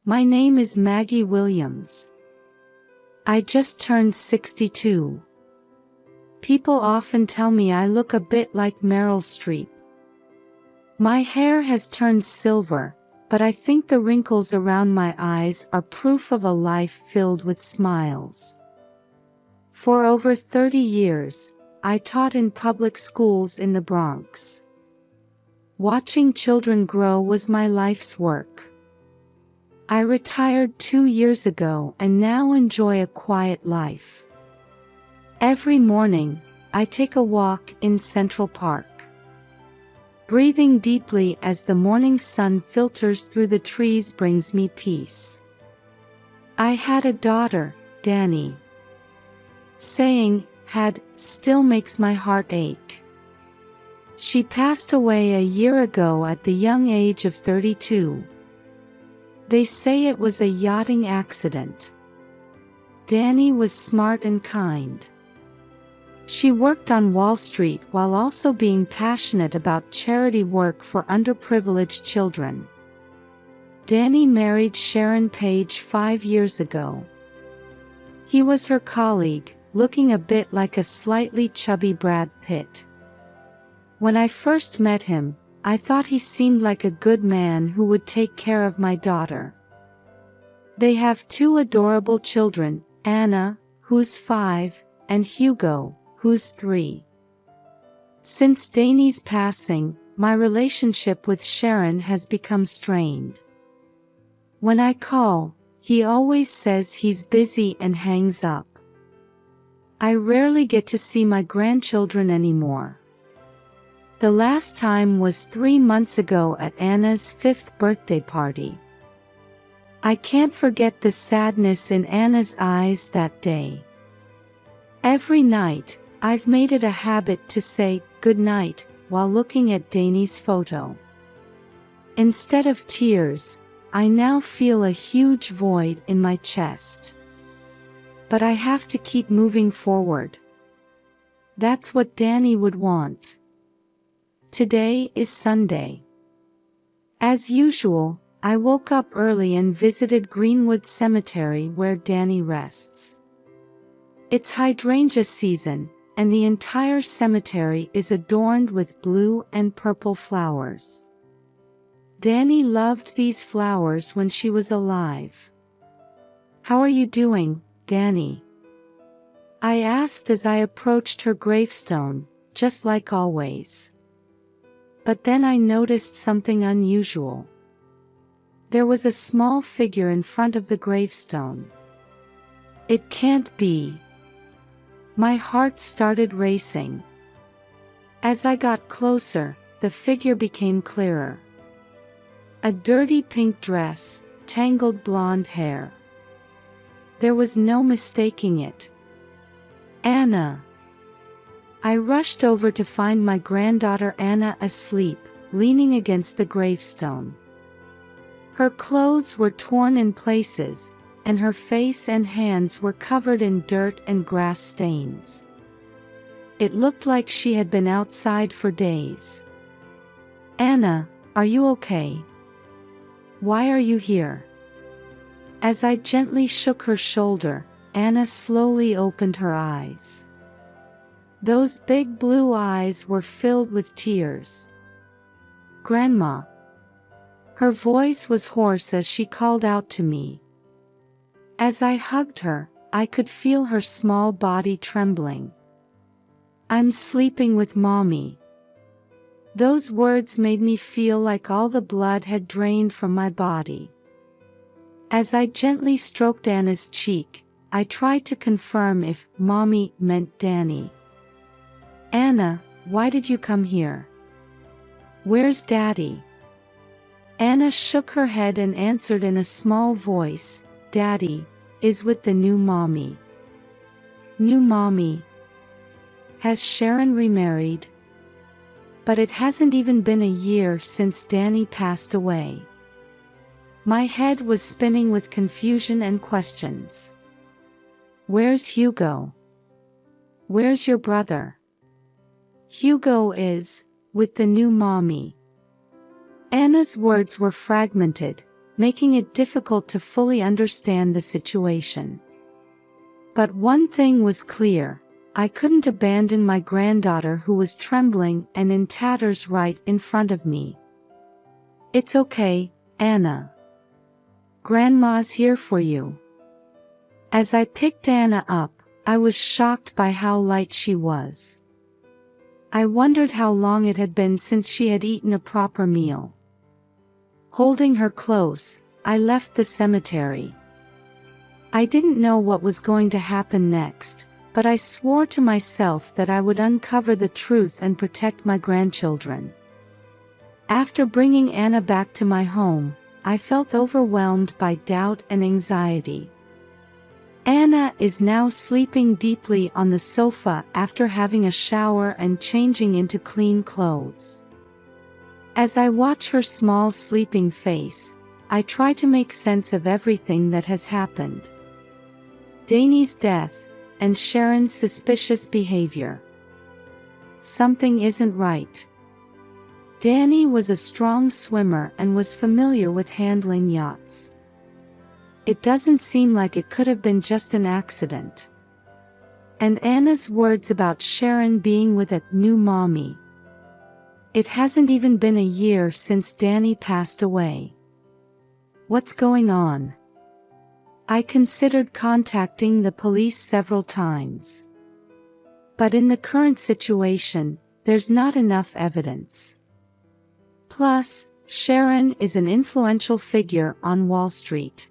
My name is Maggie Williams. I just turned 62. People often tell me I look a bit like Meryl Streep. My hair has turned silver, but I think the wrinkles around my eyes are proof of a life filled with smiles. For over 30 years, I taught in public schools in the Bronx. Watching children grow was my life's work. I retired 2 years ago and now enjoy a quiet life. Every morning, I take a walk in Central Park. Breathing deeply as the morning sun filters through the trees brings me peace. I had a daughter, Danny. Saying had still makes my heart ache. She passed away a year ago at the young age of 32. They say it was a yachting accident. Danny was smart and kind. She worked on Wall Street while also being passionate about charity work for underprivileged children. Danny married Sharon Page 5 years ago. He was her colleague, looking a bit like a slightly chubby Brad Pitt. When I first met him, I thought he seemed like a good man who would take care of my daughter. They have 2 adorable children, Anna, who's 5, and Hugo, who's 3. Since Danny's passing, my relationship with Sharon has become strained. When I call, he always says he's busy and hangs up. I rarely get to see my grandchildren anymore. The last time was 3 months ago at Anna's 5th birthday party. I can't forget the sadness in Anna's eyes that day. Every night, I've made it a habit to say good night while looking at Danny's photo. Instead of tears, I now feel a huge void in my chest. But I have to keep moving forward. That's what Danny would want. Today is Sunday. As usual, I woke up early and visited Greenwood Cemetery where Danny rests. It's hydrangea season, and the entire cemetery is adorned with blue and purple flowers. Danny loved these flowers when she was alive. "How are you doing, Danny?" I asked as I approached her gravestone, just like always. But then I noticed something unusual. There was a small figure in front of the gravestone. It can't be. My heart started racing. As I got closer, the figure became clearer. A dirty pink dress, tangled blonde hair. There was no mistaking it. Anna. I rushed over to find my granddaughter Anna asleep, leaning against the gravestone. Her clothes were torn in places, and her face and hands were covered in dirt and grass stains. It looked like she had been outside for days. "Anna, are you okay? Why are you here?" As I gently shook her shoulder, Anna slowly opened her eyes. Those big blue eyes were filled with tears. "Grandma." Her voice was hoarse as she called out to me. As I hugged her, I could feel her small body trembling. "I'm sleeping with Mommy." Those words made me feel like all the blood had drained from my body. As I gently stroked Anna's cheek, I tried to confirm if Mommy meant Danny. "Anna, why did you come here? Where's Daddy?" Anna shook her head and answered in a small voice, "Daddy is with the new Mommy." "New Mommy? Has Sharon remarried?" But it hasn't even been a year since Danny passed away. My head was spinning with confusion and questions. "Where's Hugo? Where's your brother?" "Hugo is with the new Mommy." Anna's words were fragmented, making it difficult to fully understand the situation. But one thing was clear: I couldn't abandon my granddaughter who was trembling and in tatters right in front of me. "It's okay, Anna. Grandma's here for you." As I picked Anna up, I was shocked by how light she was. I wondered how long it had been since she had eaten a proper meal. Holding her close, I left the cemetery. I didn't know what was going to happen next, but I swore to myself that I would uncover the truth and protect my grandchildren. After bringing Anna back to my home, I felt overwhelmed by doubt and anxiety. Anna is now sleeping deeply on the sofa after having a shower and changing into clean clothes. As I watch her small sleeping face, I try to make sense of everything that has happened. Danny's death, and Sharon's suspicious behavior. Something isn't right. Danny was a strong swimmer and was familiar with handling yachts. It doesn't seem like it could have been just an accident. And Anna's words about Sharon being with a new mommy. It hasn't even been a year since Danny passed away. What's going on? I considered contacting the police several times. But in the current situation, there's not enough evidence. Plus, Sharon is an influential figure on Wall Street.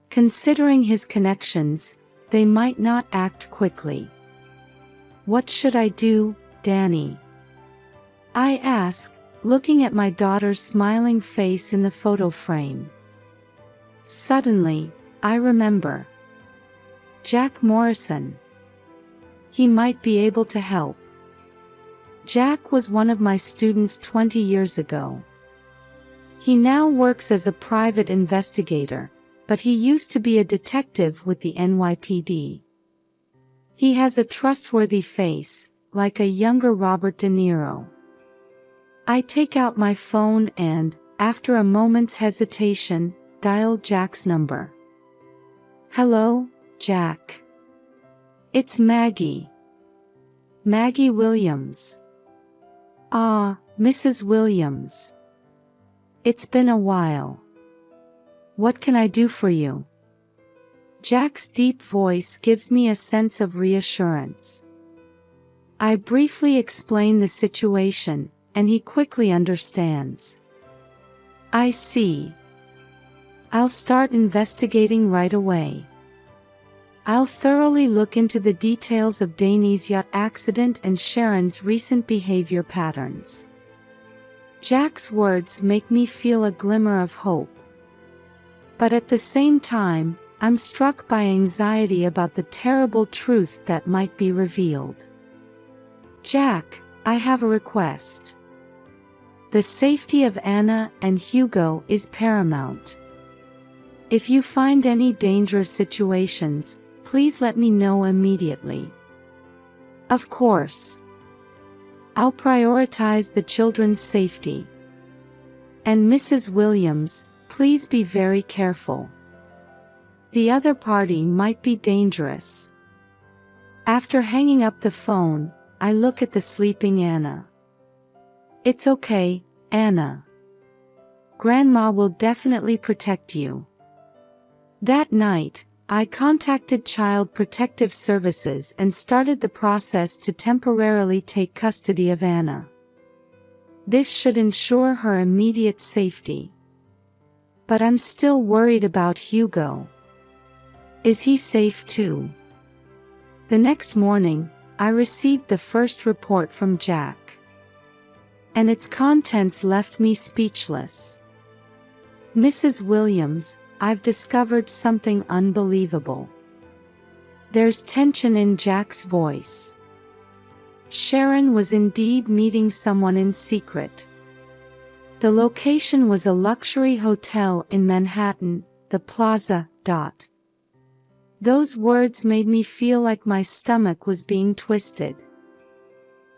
Considering his connections, they might not act quickly. "What should I do, Danny?" I ask, looking at my daughter's smiling face in the photo frame. Suddenly, I remember. Jack Morrison. He might be able to help. Jack was one of my students 20 years ago. He now works as a private investigator, but he used to be a detective with the NYPD. He has a trustworthy face, like a younger Robert De Niro. I take out my phone and, after a moment's hesitation, dial Jack's number. "Hello, Jack. It's Maggie. Maggie Williams." "Ah, Mrs. Williams. It's been a while. What can I do for you?" Jack's deep voice gives me a sense of reassurance. I briefly explain the situation, and he quickly understands. "I see. I'll start investigating right away. I'll thoroughly look into the details of Danny's yacht accident and Sharon's recent behavior patterns." Jack's words make me feel a glimmer of hope. But at the same time, I'm struck by anxiety about the terrible truth that might be revealed. "Jack, I have a request. The safety of Anna and Hugo is paramount. If you find any dangerous situations, please let me know immediately." "Of course. I'll prioritize the children's safety. And Mrs. Williams, please be very careful. The other party might be dangerous." After hanging up the phone, I look at the sleeping Anna. "It's okay, Anna. Grandma will definitely protect you." That night, I contacted Child Protective Services and started the process to temporarily take custody of Anna. This should ensure her immediate safety. But I'm still worried about Hugo. Is he safe too? The next morning, I received the first report from Jack. And its contents left me speechless. "Mrs. Williams, I've discovered something unbelievable." There's tension in Jack's voice. Sharon was indeed meeting someone in secret. The location was a luxury hotel in Manhattan, the Plaza. Those words made me feel like my stomach was being twisted.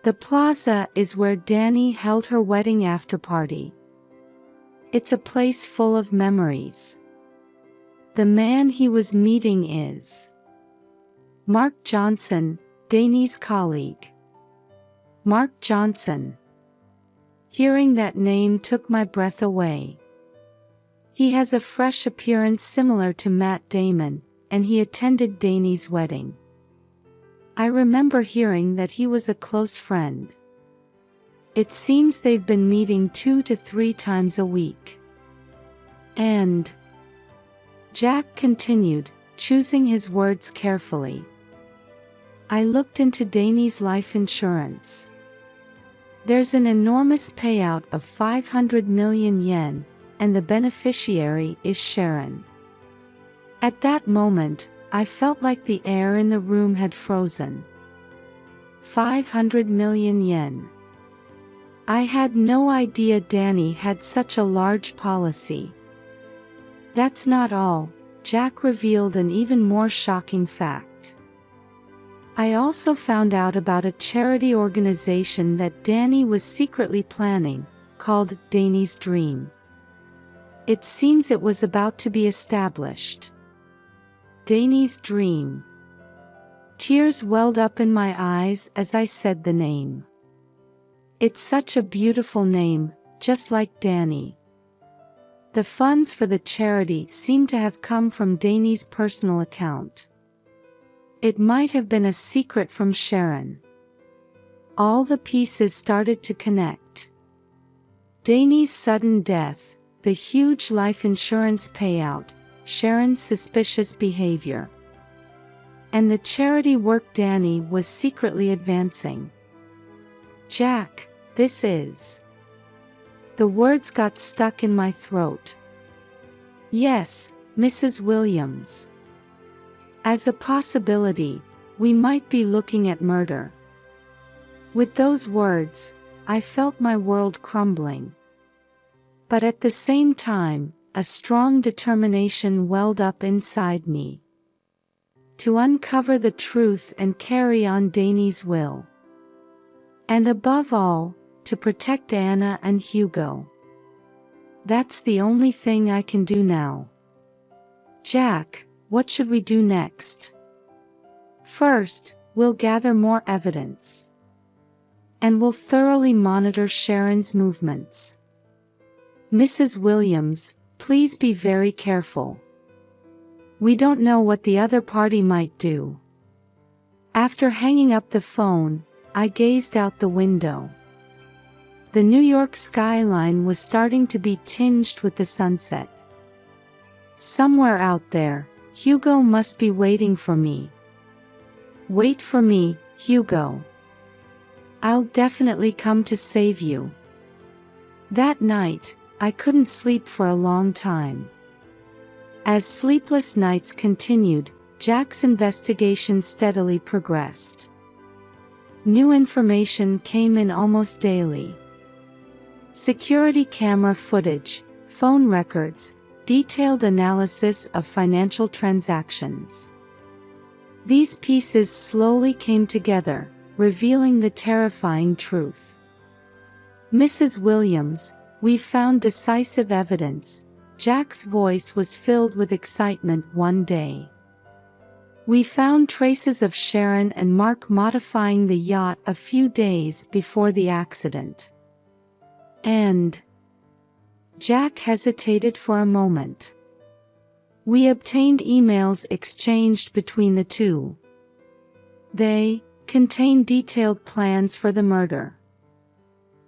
The Plaza is where Danny held her wedding after-party. It's a place full of memories. The man he was meeting is Mark Johnson, Danny's colleague. Mark Johnson. Hearing that name took my breath away. He has a fresh appearance similar to Matt Damon, and he attended Danny's wedding. I remember hearing that he was a close friend. It seems they've been meeting 2 to 3 times a week. And Jack continued, choosing his words carefully. I looked into Danny's life insurance. There's an enormous payout of 500 million yen, and the beneficiary is Sharon. At that moment, I felt like the air in the room had frozen. 500 million yen. I had no idea Danny had such a large policy. That's not all, Jack revealed an even more shocking fact. I also found out about a charity organization that Danny was secretly planning, called Danny's Dream. It seems it was about to be established. Danny's Dream. Tears welled up in my eyes as I said the name. It's such a beautiful name, just like Danny. The funds for the charity seem to have come from Danny's personal account. It might have been a secret from Sharon. All the pieces started to connect. Danny's sudden death, the huge life insurance payout, Sharon's suspicious behavior, and the charity work Danny was secretly advancing. Jack, this is... The words got stuck in my throat. Yes, Mrs. Williams. As a possibility, we might be looking at murder. With those words, I felt my world crumbling. But at the same time, a strong determination welled up inside me. To uncover the truth and carry on Danny's will. And above all, to protect Anna and Hugo. That's the only thing I can do now. Jack, what should we do next? First, we'll gather more evidence. And we'll thoroughly monitor Sharon's movements. Mrs. Williams, please be very careful. We don't know what the other party might do. After hanging up the phone, I gazed out the window. The New York skyline was starting to be tinged with the sunset. Somewhere out there, Hugo must be waiting for me. Wait for me, Hugo. I'll definitely come to save you. That night, I couldn't sleep for a long time. As sleepless nights continued, Jack's investigation steadily progressed. New information came in almost daily. Security camera footage, phone records, detailed analysis of financial transactions. These pieces slowly came together, revealing the terrifying truth. Mrs. Williams, we found decisive evidence. Jack's voice was filled with excitement one day. We found traces of Sharon and Mark modifying the yacht a few days before the accident. And Jack hesitated for a moment. We obtained emails exchanged between the two. They contained detailed plans for the murder.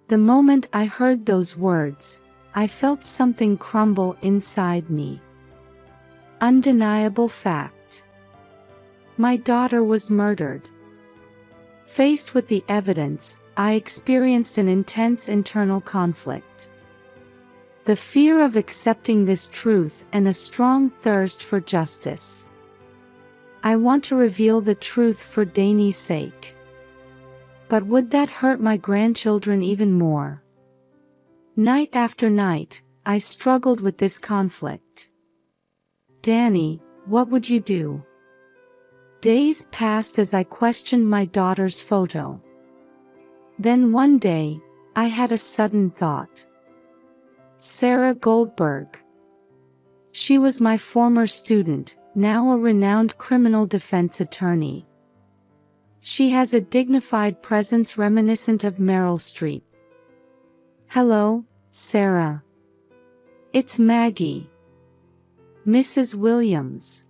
The moment I heard those words, I felt something crumble inside me. Undeniable fact. My daughter was murdered. Faced with the evidence, I experienced an intense internal conflict. The fear of accepting this truth and a strong thirst for justice. I want to reveal the truth for Danny's sake. But would that hurt my grandchildren even more? Night after night, I struggled with this conflict. Danny, what would you do? Days passed as I questioned my daughter's photo. Then one day, I had a sudden thought. Sarah Goldberg. She was my former student, now a renowned criminal defense attorney. She has a dignified presence reminiscent of Meryl Streep. Hello, Sarah. It's Maggie. Mrs. Williams.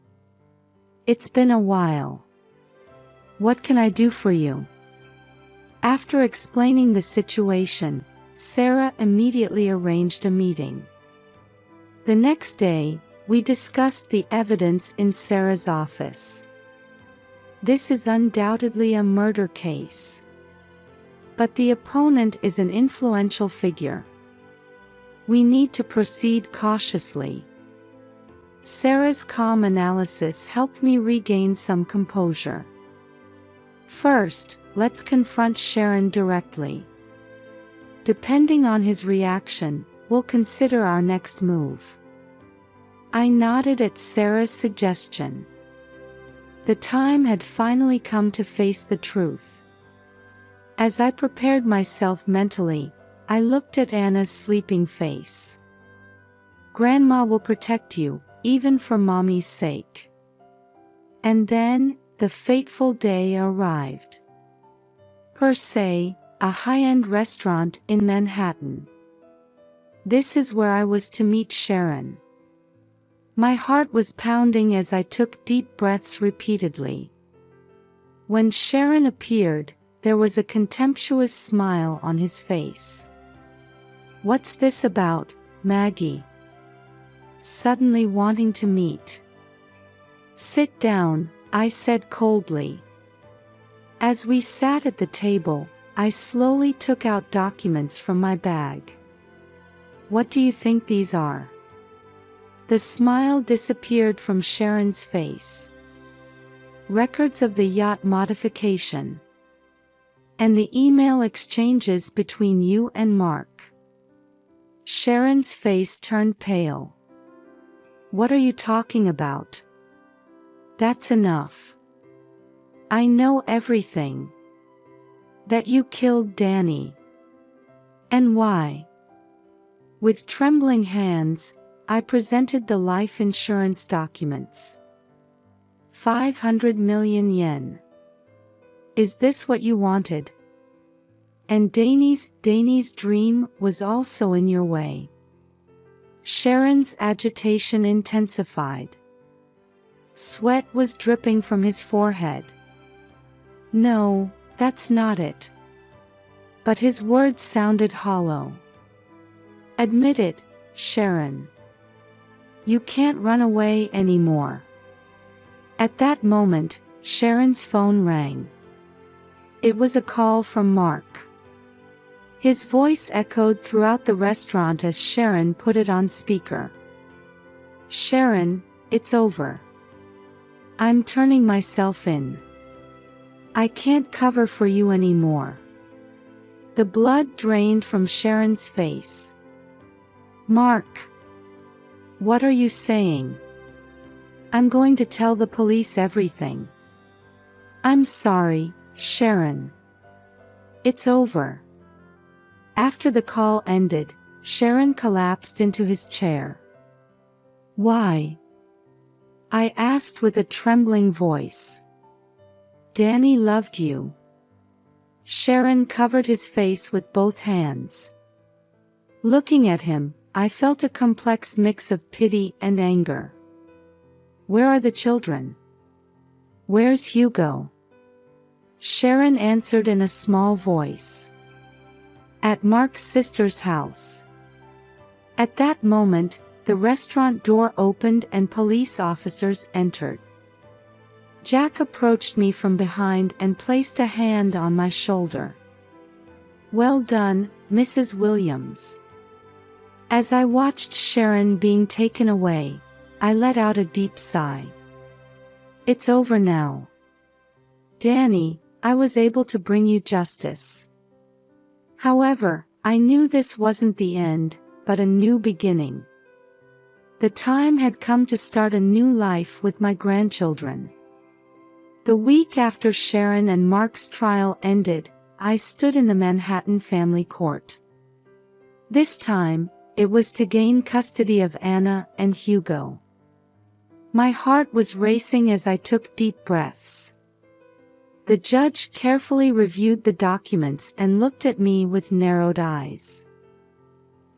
It's been a while. What can I do for you? After explaining the situation, Sarah immediately arranged a meeting. The next day, we discussed the evidence in Sarah's office. This is undoubtedly a murder case. But the opponent is an influential figure. We need to proceed cautiously. Sarah's calm analysis helped me regain some composure. First, let's confront Sharon directly. Depending on his reaction, we'll consider our next move. I nodded at Sarah's suggestion. The time had finally come to face the truth. As I prepared myself mentally, I looked at Anna's sleeping face. Grandma will protect you, even for Mommy's sake. And then, the fateful day arrived. Per se, a high-end restaurant in Manhattan. This is where I was to meet Sharon. My heart was pounding as I took deep breaths repeatedly. When Sharon appeared, there was a contemptuous smile on his face. What's this about, Maggie? Suddenly wanting to meet. Sit down, I said coldly. As we sat at the table, I slowly took out documents from my bag. What do you think these are? The smile disappeared from Sharon's face. Records of the yacht modification. And the email exchanges between you and Mark. Sharon's face turned pale. What are you talking about? That's enough. I know everything. That you killed Danny. And why? With trembling hands, I presented the life insurance documents. 500 million yen. Is this what you wanted? And Danny's dream was also in your way. Sharon's agitation intensified. Sweat was dripping from his forehead. No, that's not it. But his words sounded hollow. Admit it, Sharon. You can't run away anymore. At that moment, Sharon's phone rang. It was a call from Mark. His voice echoed throughout the restaurant as Sharon put it on speaker. Sharon, it's over. I'm turning myself in. I can't cover for you anymore. The blood drained from Sharon's face. Mark. What are you saying? I'm going to tell the police everything. I'm sorry, Sharon. It's over. After the call ended, Sharon collapsed into his chair. Why? I asked with a trembling voice. Danny loved you. Sharon covered his face with both hands. Looking at him, I felt a complex mix of pity and anger. Where are the children? Where's Hugo? Sharon answered in a small voice. At Mark's sister's house. At that moment, the restaurant door opened and police officers entered. Jack approached me from behind and placed a hand on my shoulder. Well done, Mrs. Williams. As I watched Sharon being taken away, I let out a deep sigh. It's over now. Danny, I was able to bring you justice. However, I knew this wasn't the end, but a new beginning. The time had come to start a new life with my grandchildren. The week after Sharon and Mark's trial ended, I stood in the Manhattan family court. This time, It was to gain custody of Anna and Hugo. My heart was racing as I took deep breaths. The judge carefully reviewed the documents and looked at me with narrowed eyes.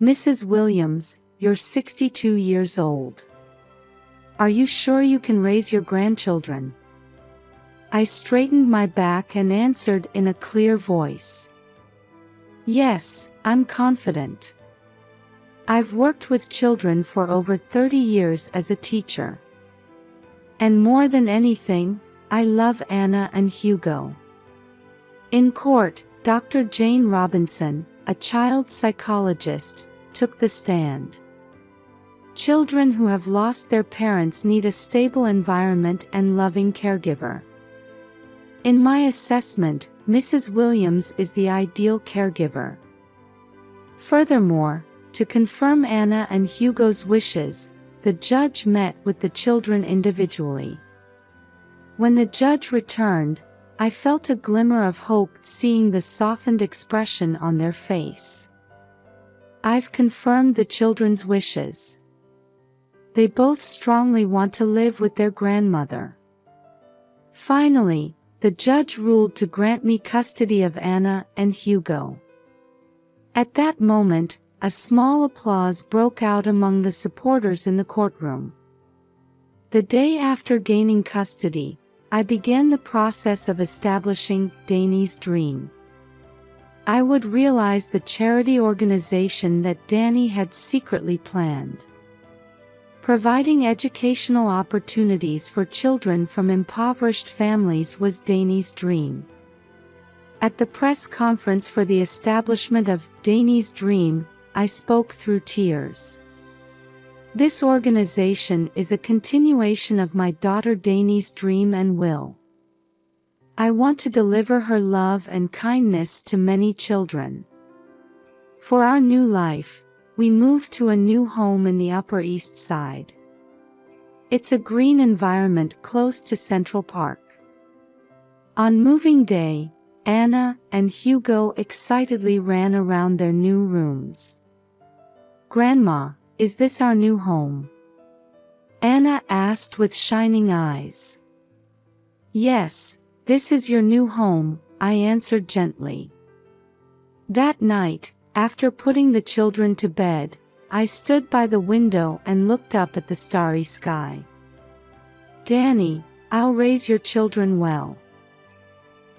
"Mrs. Williams, you're 62 years old. Are you sure you can raise your grandchildren?" I straightened my back and answered in a clear voice. "Yes, I'm confident. I've worked with children for over 30 years as a teacher. And more than anything, I love Anna and Hugo." In court, Dr. Jane Robinson, a child psychologist, took the stand. Children who have lost their parents need a stable environment and loving caregiver. In my assessment, Mrs. Williams is the ideal caregiver. Furthermore, to confirm Anna and Hugo's wishes, the judge met with the children individually. When the judge returned, I felt a glimmer of hope seeing the softened expression on their face. "I've confirmed the children's wishes. They both strongly want to live with their grandmother." Finally, the judge ruled to grant me custody of Anna and Hugo. At that moment, a small applause broke out among the supporters in the courtroom. The day after gaining custody, I began the process of establishing Danny's Dream. I would realize the charity organization that Danny had secretly planned. Providing educational opportunities for children from impoverished families was Danny's dream. At the press conference for the establishment of Danny's Dream, I spoke through tears. This organization is a continuation of my daughter Danny's dream and will. I want to deliver her love and kindness to many children. For our new life, we moved to a new home in the Upper East Side. It's a green environment close to Central Park. On moving day, Anna and Hugo excitedly ran around their new rooms. "Grandma, is this our new home?" Anna asked with shining eyes. "Yes, this is your new home," I answered gently. That night, after putting the children to bed, I stood by the window and looked up at the starry sky. "Danny, I'll raise your children well.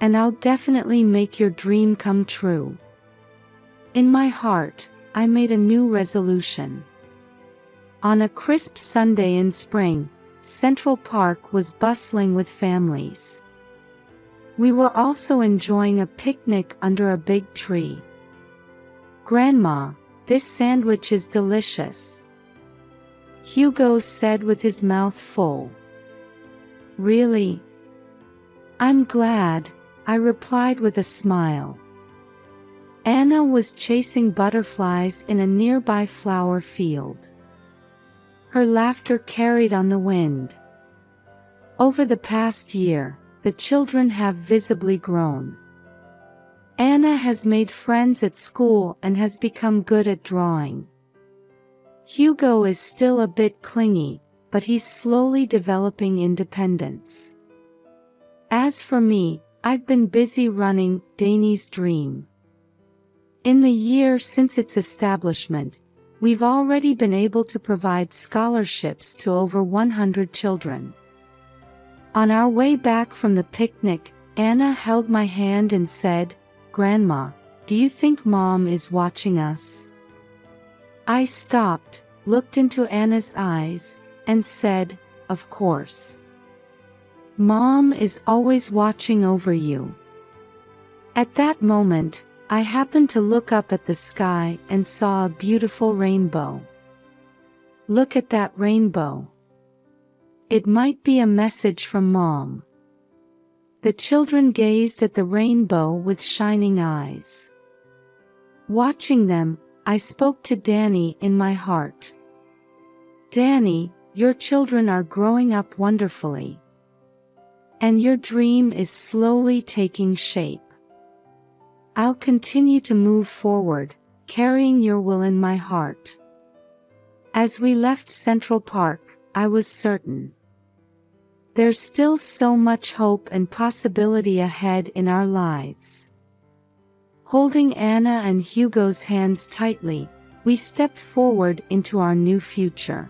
And I'll definitely make your dream come true." In my heart, I made a new resolution. On a crisp Sunday in spring, Central Park was bustling with families. We were also enjoying a picnic under a big tree. "Grandma, this sandwich is delicious," Hugo said with his mouth full. "Really? I'm glad," I replied with a smile. Anna was chasing butterflies in a nearby flower field. Her laughter carried on the wind. Over the past year, the children have visibly grown. Anna has made friends at school and has become good at drawing. Hugo is still a bit clingy, but he's slowly developing independence. As for me, I've been busy running Danny's Dream. In the year since its establishment, we've already been able to provide scholarships to over 100 children. On our way back from the picnic, Anna held my hand and said, "Grandma, do you think Mom is watching us?" I stopped, looked into Anna's eyes, and said, "Of course. Mom is always watching over you." At that moment, I happened to look up at the sky and saw a beautiful rainbow. "Look at that rainbow. It might be a message from Mom." The children gazed at the rainbow with shining eyes. Watching them, I spoke to Danny in my heart. "Danny, your children are growing up wonderfully. And your dream is slowly taking shape. I'll continue to move forward, carrying your will in my heart." As we left Central Park, I was certain. There's still so much hope and possibility ahead in our lives. Holding Anna and Hugo's hands tightly, we stepped forward into our new future.